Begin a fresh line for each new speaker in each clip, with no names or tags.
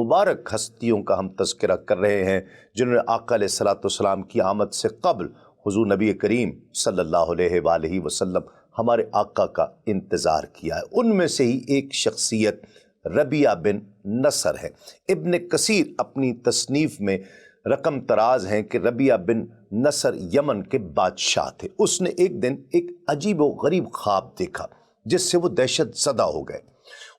مبارک ہستیوں کا ہم تذکرہ کر رہے ہیں جنہوں نے آقا علیہ الصلوۃ والسلام کی آمد سے قبل حضور نبی کریم صلی اللہ علیہ وآلہ وسلم ہمارے آقا کا انتظار کیا ہے۔ ان میں سے ہی ایک شخصیت ربیعہ بن نصر ہے۔ ابن کثیر اپنی تصنیف میں رقم تراز ہیں کہ ربیعہ بن نصر یمن کے بادشاہ تھے۔ اس نے ایک دن ایک عجیب و غریب خواب دیکھا جس سے وہ دہشت زدہ ہو گئے۔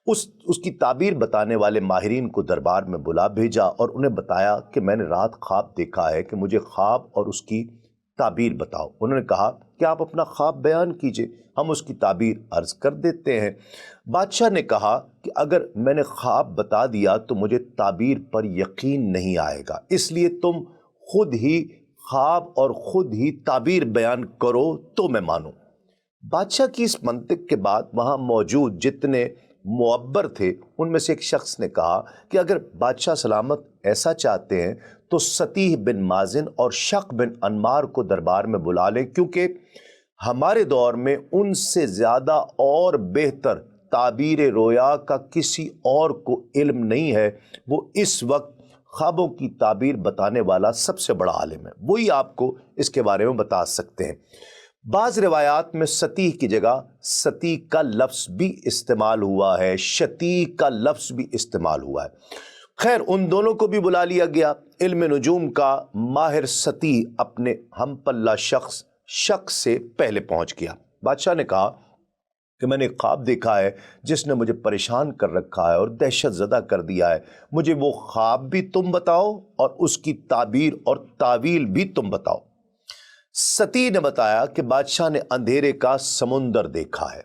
اس کی تعبیر بتانے والے ماہرین کو دربار میں بلا بھیجا اور انہیں بتایا کہ میں نے رات خواب دیکھا ہے کہ مجھے خواب اور اس کی تعبیر بتاؤ۔ انہوں نے کہا کہ آپ اپنا خواب بیان کیجئے، ہم اس کی تعبیر عرض کر دیتے ہیں۔ بادشاہ نے کہا کہ اگر میں نے خواب بتا دیا تو مجھے تعبیر پر یقین نہیں آئے گا، اس لیے تم خود ہی خواب اور خود ہی تعبیر بیان کرو تو میں مانوں۔ بادشاہ کی اس منطق کے بعد وہاں موجود جتنے معبر تھے ان میں سے ایک شخص نے کہا کہ اگر بادشاہ سلامت ایسا چاہتے ہیں تو سطیح بن مازن اور شق بن انمار کو دربار میں بلا لیں، کیونکہ ہمارے دور میں ان سے زیادہ اور بہتر تعبیر رویا کا کسی اور کو علم نہیں ہے۔ وہ اس وقت خوابوں کی تعبیر بتانے والا سب سے بڑا عالم ہے، وہی آپ کو اس کے بارے میں بتا سکتے ہیں۔ بعض روایات میں سطیح کی جگہ سطیح کا لفظ بھی استعمال ہوا ہے، شطیح کا لفظ بھی استعمال ہوا ہے۔ خیر، ان دونوں کو بھی بلا لیا گیا۔ علم نجوم کا ماہر سطیح اپنے ہم پلہ شخص شک سے پہلے پہنچ گیا۔ بادشاہ نے کہا کہ میں نے ایک خواب دیکھا ہے جس نے مجھے پریشان کر رکھا ہے اور دہشت زدہ کر دیا ہے، مجھے وہ خواب بھی تم بتاؤ اور اس کی تعبیر اور تعویل بھی تم بتاؤ۔ سطیح نے بتایا کہ بادشاہ نے اندھیرے کا سمندر دیکھا ہے،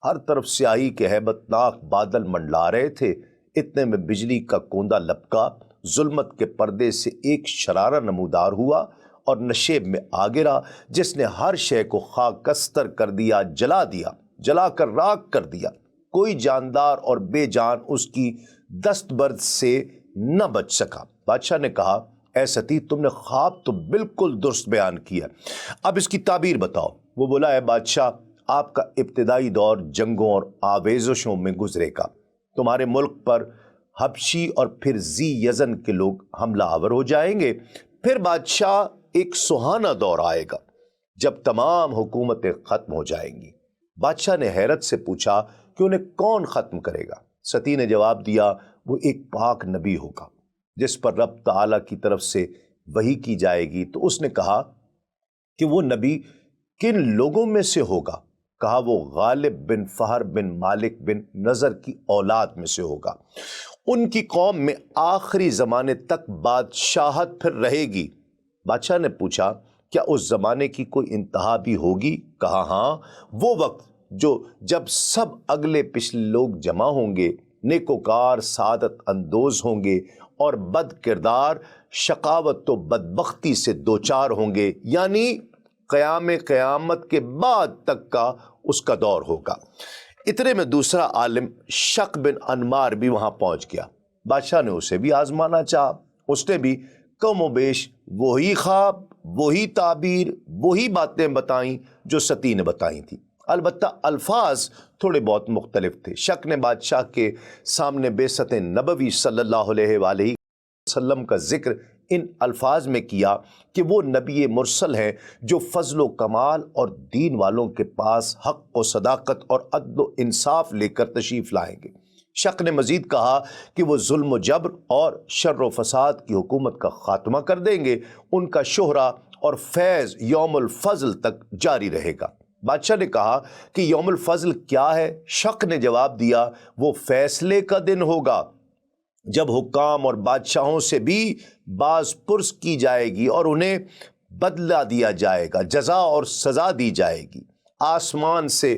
ہر طرف سیاہی کے ہیبت ناک بادل منڈلا رہے تھے، اتنے میں بجلی کا کوندا لپکا، ظلمت کے پردے سے ایک شرارہ نمودار ہوا اور نشیب میں آ گرا جس نے ہر شے کو خاکستر کر دیا، جلا کر راکھ کر دیا۔ کوئی جاندار اور بے جان اس کی دستبرد سے نہ بچ سکا۔ بادشاہ نے کہا اے سطیح، تم نے خواب تو بالکل درست بیان کیا، اب اس کی تعبیر بتاؤ۔ وہ بولا اے بادشاہ، آپ کا ابتدائی دور جنگوں اور آویزشوں میں گزرے گا، تمہارے ملک پر حبشی اور پھر ذی یزن کے لوگ حملہ آور ہو جائیں گے، پھر بادشاہ ایک سہانا دور آئے گا جب تمام حکومتیں ختم ہو جائیں گی۔ بادشاہ نے حیرت سے پوچھا کہ انہیں کون ختم کرے گا؟ سطیح نے جواب دیا وہ ایک پاک نبی ہوگا جس پر رب تعالیٰ کی طرف سے وحی کی جائے گی۔ تو اس نے کہا کہ وہ نبی کن لوگوں میں سے ہوگا؟ کہا وہ غالب بن فہر بن مالک بن نظر کی اولاد میں سے ہوگا، ان کی قوم میں آخری زمانے تک بادشاہت پھر رہے گی۔ بادشاہ نے پوچھا کیا اس زمانے کی کوئی انتہا بھی ہوگی؟ کہا ہاں، وہ وقت جب سب اگلے پچھلے لوگ جمع ہوں گے، نیکوکار سعادت اندوز ہوں گے اور بد کردار شقاوت و بدبختی سے دوچار ہوں گے، یعنی قیامت کے بعد تک کا اس کا دور ہوگا۔ اتنے میں دوسرا عالم شق بن انمار بھی وہاں پہنچ گیا۔ بادشاہ نے اسے بھی آزمانا چاہا، اس نے بھی کم و بیش وہی خواب، وہی تعبیر، وہی باتیں بتائیں جو سطیح نے بتائی تھی، البتہ الفاظ تھوڑے بہت مختلف تھے۔ شق نے بادشاہ کے سامنے بعثت نبوی صلی اللہ علیہ وآلہ وسلم کا ذکر ان الفاظ میں کیا کہ وہ نبی مرسل ہیں جو فضل و کمال اور دین والوں کے پاس حق و صداقت اور عدل و انصاف لے کر تشریف لائیں گے۔ شق نے مزید کہا کہ وہ ظلم و جبر اور شر و فساد کی حکومت کا خاتمہ کر دیں گے، ان کا شہرہ اور فیض یوم الفضل تک جاری رہے گا۔ بادشاہ نے کہا کہ یوم الفضل کیا ہے؟ شق نے جواب دیا وہ فیصلے کا دن ہوگا جب حکام اور بادشاہوں سے بھی باز پرس کی جائے گی اور انہیں بدلہ دیا جائے گا، جزا اور سزا دی جائے گی۔ آسمان سے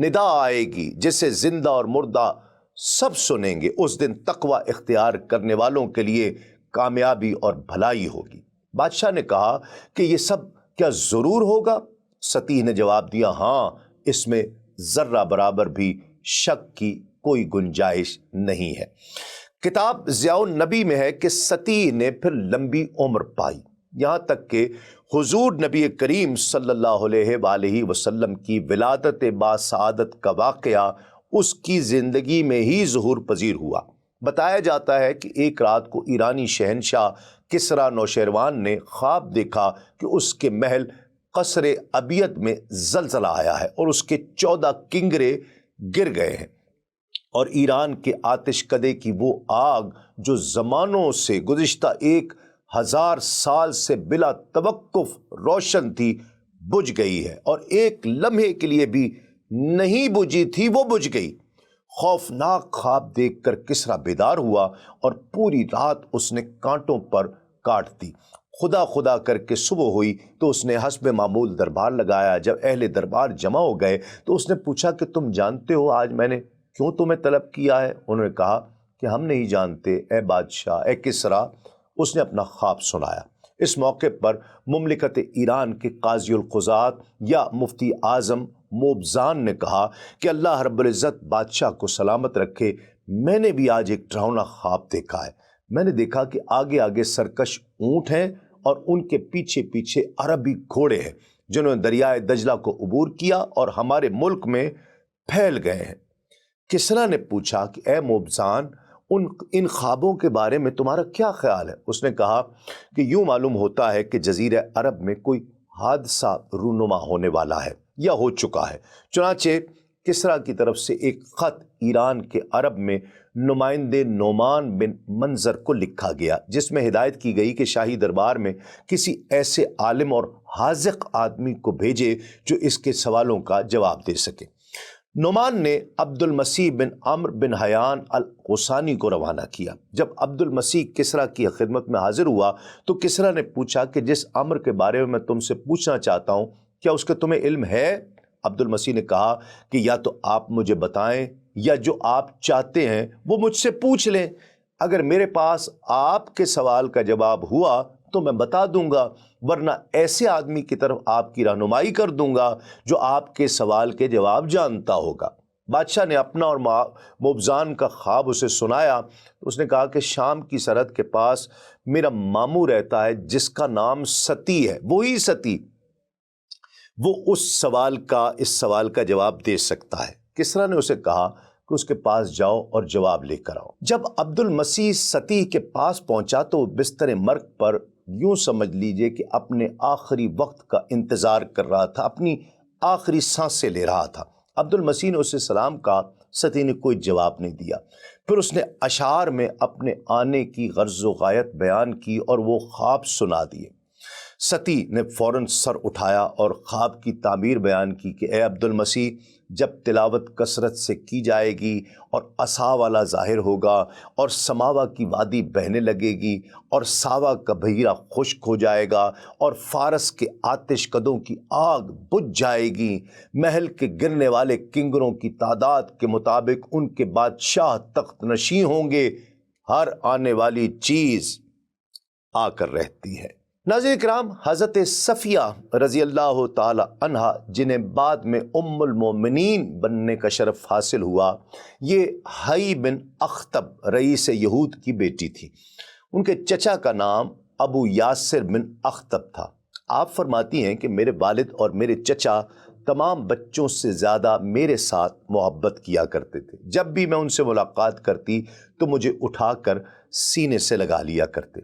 ندا آئے گی جسے زندہ اور مردہ سب سنیں گے، اس دن تقوی اختیار کرنے والوں کے لیے کامیابی اور بھلائی ہوگی۔ بادشاہ نے کہا کہ یہ سب کیا ضرور ہوگا؟ سطیح نے جواب دیا ہاں، اس میں ذرہ برابر بھی شک کی کوئی گنجائش نہیں ہے۔ کتاب ضیاء النبی میں ہے کہ سطیح نے پھر لمبی عمر پائی، یہاں تک کہ حضور نبی کریم صلی اللہ علیہ وآلہ وسلم کی ولادت باسعادت کا واقعہ اس کی زندگی میں ہی ظہور پذیر ہوا۔ بتایا جاتا ہے کہ ایک رات کو ایرانی شہنشاہ کسریٰ نوشیروان نے خواب دیکھا کہ اس کے محل قصر ابیض میں زلزلہ آیا ہے اور اس کے 14 کنگرے گر گئے ہیں، اور ایران کے آتش کدے کی وہ آگ جو زمانوں سے گزشتہ 1000 سال سے بلا توقف روشن تھی بجھ گئی ہے، اور ایک لمحے کے لیے بھی نہیں بجھی تھی وہ بجھ گئی۔ خوفناک خواب دیکھ کر کسریٰ بیدار ہوا اور پوری رات اس نے کانٹوں پر کاٹ دی۔ خدا خدا کر کے صبح ہوئی تو اس نے حسب معمول دربار لگایا۔ جب اہل دربار جمع ہو گئے تو اس نے پوچھا کہ تم جانتے ہو آج میں نے کیوں تمہیں طلب کیا ہے؟ انہوں نے کہا کہ ہم نہیں جانتے اے بادشاہ، اے کسریٰ۔ اس نے اپنا خواب سنایا۔ اس موقع پر مملکت ایران کے قاضی القضات یا مفتی اعظم موبزان نے کہا کہ اللہ رب العزت بادشاہ کو سلامت رکھے، میں نے بھی آج ایک ڈراؤنا خواب دیکھا ہے۔ میں نے دیکھا کہ آگے آگے سرکش اونٹ ہیں اور ان کے پیچھے پیچھے عربی گھوڑے ہیں جنہوں نے دریائے دجلہ کو عبور کیا اور ہمارے ملک میں پھیل گئے ہیں۔ کسریٰ نے پوچھا کہ اے موبزان، ان خوابوں کے بارے میں تمہارا کیا خیال ہے؟ اس نے کہا کہ یوں معلوم ہوتا ہے کہ جزیرہ عرب میں کوئی حادثہ رونما ہونے والا ہے یا ہو چکا ہے۔ چنانچہ کسریٰ کی طرف سے ایک خط ایران کے عرب میں نمائندے نعمان بن منظر کو لکھا گیا، جس میں ہدایت کی گئی کہ شاہی دربار میں کسی ایسے عالم اور حاذق آدمی کو بھیجے جو اس کے سوالوں کا جواب دے سکے۔ نعمان نے عبد المسیح بن عمرو بن حیان الغسانی کو روانہ کیا۔ جب عبد المسیح کسریٰ کی خدمت میں حاضر ہوا تو کسریٰ نے پوچھا کہ جس امر کے بارے میں تم سے پوچھنا چاہتا ہوں کیا اس کا تمہیں علم ہے؟ عبد المسیح نے کہا کہ یا تو آپ مجھے بتائیں یا جو آپ چاہتے ہیں وہ مجھ سے پوچھ لیں۔ اگر میرے پاس آپ کے سوال کا جواب ہوا تو میں بتا دوں گا، ورنہ ایسے آدمی کی طرف آپ کی رہنمائی کر دوں گا جو آپ کے سوال کے جواب جانتا ہوگا۔ بادشاہ نے اپنا اور موبزان کا خواب اسے سنایا۔ اس نے کہا کہ شام کی سرحد کے پاس میرا ماموں رہتا ہے جس کا نام ستی ہے، وہی ستی، وہ اس سوال کا جواب دے سکتا ہے۔ کسریٰ نے اسے کہا کہ اس کے پاس جاؤ اور جواب لے کر آؤ۔ جب عبد المسیح ستی کے پاس پہنچا تو بستر مرگ پر یوں سمجھ لیجئے کہ اپنے آخری وقت کا انتظار کر رہا تھا، اپنی آخری سانسیں لے رہا تھا۔ عبد المسیح نے اسے سلام کہا، ستی نے کوئی جواب نہیں دیا۔ پھر اس نے اشعار میں اپنے آنے کی غرض و غایت بیان کی اور وہ خواب سنا دیے۔ ستی نے فوراً سر اٹھایا اور خواب کی تعبیر بیان کی کہ اے عبد المسیح، جب تلاوت کثرت سے کی جائے گی اور عصا والا ظاہر ہوگا اور سماوا کی وادی بہنے لگے گی اور ساوا کا بحیرہ خشک ہو جائے گا اور فارس کے آتش کدوں کی آگ بجھ جائے گی، محل کے گرنے والے کنگروں کی تعداد کے مطابق ان کے بادشاہ تخت نشین ہوں گے، ہر آنے والی چیز آ کر رہتی ہے۔ ناظرین کرام، حضرت صفیہ رضی اللہ تعالی عنہا جنہیں بعد میں ام المومنین بننے کا شرف حاصل ہوا، یہ حی بن اخطب رئیس یہود کی بیٹی تھی۔ ان کے چچا کا نام ابو یاسر بن اخطب تھا۔ آپ فرماتی ہیں کہ میرے والد اور میرے چچا تمام بچوں سے زیادہ میرے ساتھ محبت کیا کرتے تھے۔ جب بھی میں ان سے ملاقات کرتی تو مجھے اٹھا کر سینے سے لگا لیا کرتے۔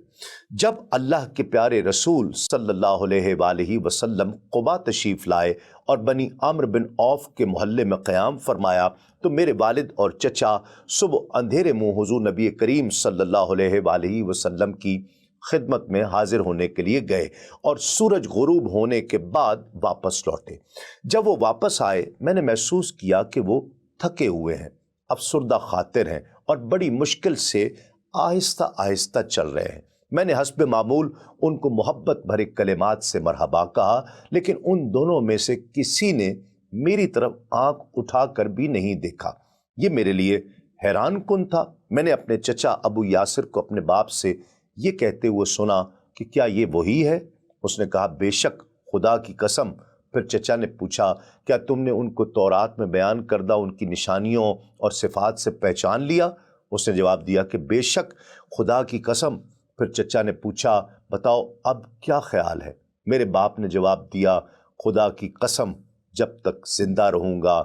جب اللہ کے پیارے رسول صلی اللہ علیہ وآلہ وسلم قباء تشریف لائے اور بنی عمرو بن عوف کے محلے میں قیام فرمایا تو میرے والد اور چچا صبح اندھیرے منہ حضور نبی کریم صلی اللہ علیہ وآلہ وسلم کی خدمت میں حاضر ہونے کے لیے گئے اور سورج غروب ہونے کے بعد واپس لوٹے۔ جب وہ واپس آئے میں نے محسوس کیا کہ وہ تھکے ہوئے ہیں، افسردہ خاطر ہیں اور بڑی مشکل سے آہستہ آہستہ چل رہے ہیں۔ میں نے حسب معمول ان کو محبت بھرے کلمات سے مرحبا کہا، لیکن ان دونوں میں سے کسی نے میری طرف آنکھ اٹھا کر بھی نہیں دیکھا۔ یہ میرے لیے حیران کن تھا۔ میں نے اپنے چچا ابو یاسر کو اپنے باپ سے یہ کہتے ہوئے سنا کہ کیا یہ وہی ہے؟ اس نے کہا بے شک، خدا کی قسم۔ پھر چچا نے پوچھا کیا تم نے ان کو تورات میں بیان کردہ ان کی نشانیوں اور صفات سے پہچان لیا؟ اس نے جواب دیا کہ بے شک، خدا کی قسم۔ پھر چچا نے پوچھا بتاؤ اب کیا خیال ہے؟ میرے باپ نے جواب دیا خدا کی قسم، جب تک زندہ رہوں گا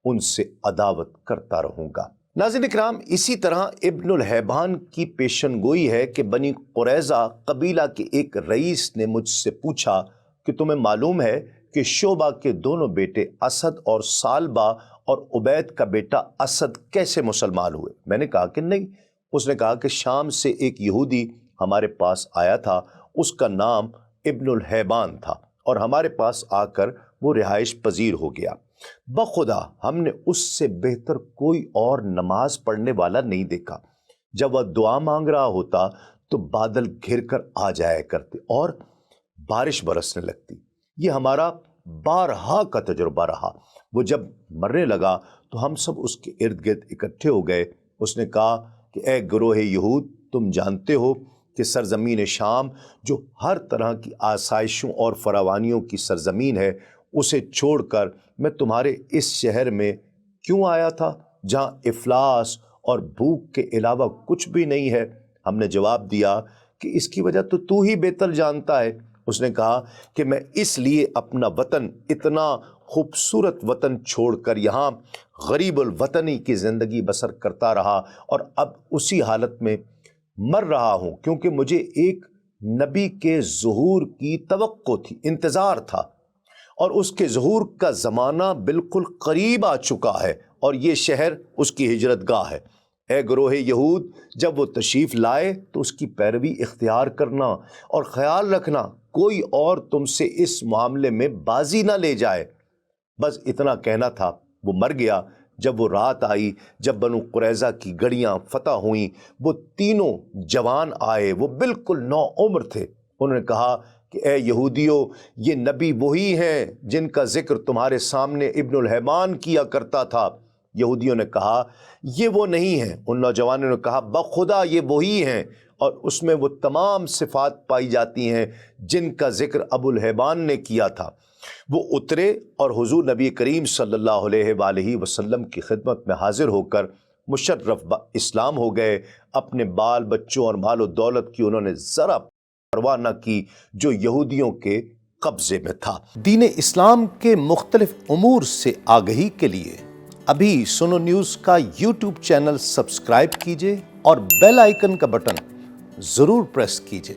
ان سے عداوت کرتا رہوں گا۔ ناظرین اکرام، اسی طرح ابن الحیبان کی پیشن گوئی ہے کہ بنی قریظہ قبیلہ کے ایک رئیس نے مجھ سے پوچھا کہ تمہیں معلوم ہے کہ شعبہ کے دونوں بیٹے اسد اور سالبہ اور عبید کا بیٹا اسد کیسے مسلمان ہوئے؟ میں نے کہا کہ نہیں۔ اس نے کہا کہ شام سے ایک یہودی ہمارے پاس آیا تھا، اس کا نام ابن الحیبان تھا، اور ہمارے پاس آ کر وہ رہائش پذیر ہو گیا۔ بخدا ہم نے اس سے بہتر کوئی اور نماز پڑھنے والا نہیں دیکھا۔ جب وہ دعا مانگ رہا ہوتا تو بادل گھر کر آ جایا کرتے اور بارش برسنے لگتی۔ یہ ہمارا بارہا کا تجربہ رہا۔ وہ جب مرنے لگا تو ہم سب اس کے ارد گرد اکٹھے ہو گئے۔ اس نے کہا کہ اے گروہ یہود، تم جانتے ہو کہ سرزمین شام جو ہر طرح کی آسائشوں اور فراوانیوں کی سرزمین ہے، اسے چھوڑ کر میں تمہارے اس شہر میں کیوں آیا تھا جہاں افلاس اور بھوک کے علاوہ کچھ بھی نہیں ہے؟ ہم نے جواب دیا کہ اس کی وجہ تو ہی بہتر جانتا ہے۔ اس نے کہا کہ میں اس لیے اپنا وطن، اتنا خوبصورت وطن چھوڑ کر یہاں غریب الوطنی کی زندگی بسر کرتا رہا اور اب اسی حالت میں مر رہا ہوں، کیونکہ مجھے ایک نبی کے ظہور کی توقع تھی، انتظار تھا، اور اس کے ظہور کا زمانہ بالکل قریب آ چکا ہے، اور یہ شہر اس کی ہجرت گاہ ہے۔ اے گروہ یہود، جب وہ تشریف لائے تو اس کی پیروی اختیار کرنا اور خیال رکھنا کوئی اور تم سے اس معاملے میں بازی نہ لے جائے۔ بس اتنا کہنا تھا، وہ مر گیا۔ جب وہ رات آئی، جب بنو قریظہ کی گڑیاں فتح ہوئیں، وہ تینوں جوان آئے، وہ بالکل نو عمر تھے۔ انہوں نے کہا کہ اے یہودیو، یہ نبی وہی ہیں جن کا ذکر تمہارے سامنے ابن الحیبان کیا کرتا تھا۔ یہودیوں نے کہا یہ وہ نہیں ہیں۔ ان نوجوانوں نے کہا بخدا یہ وہی ہیں، اور اس میں وہ تمام صفات پائی جاتی ہیں جن کا ذکر ابو الحیبان نے کیا تھا۔ وہ اترے اور حضور نبی کریم صلی اللہ علیہ وآلہ وسلم کی خدمت میں حاضر ہو کر مشرف اسلام ہو گئے۔ اپنے بال بچوں اور مال و دولت کی انہوں نے ذرا پرواہ نہ کی جو یہودیوں کے قبضے میں تھا۔ دین اسلام کے مختلف امور سے آگہی کے لیے ابھی سنو نیوز کا یوٹیوب چینل سبسکرائب کیجئے اور بیل آئیکن کا بٹن ضرور پریس کیجئے۔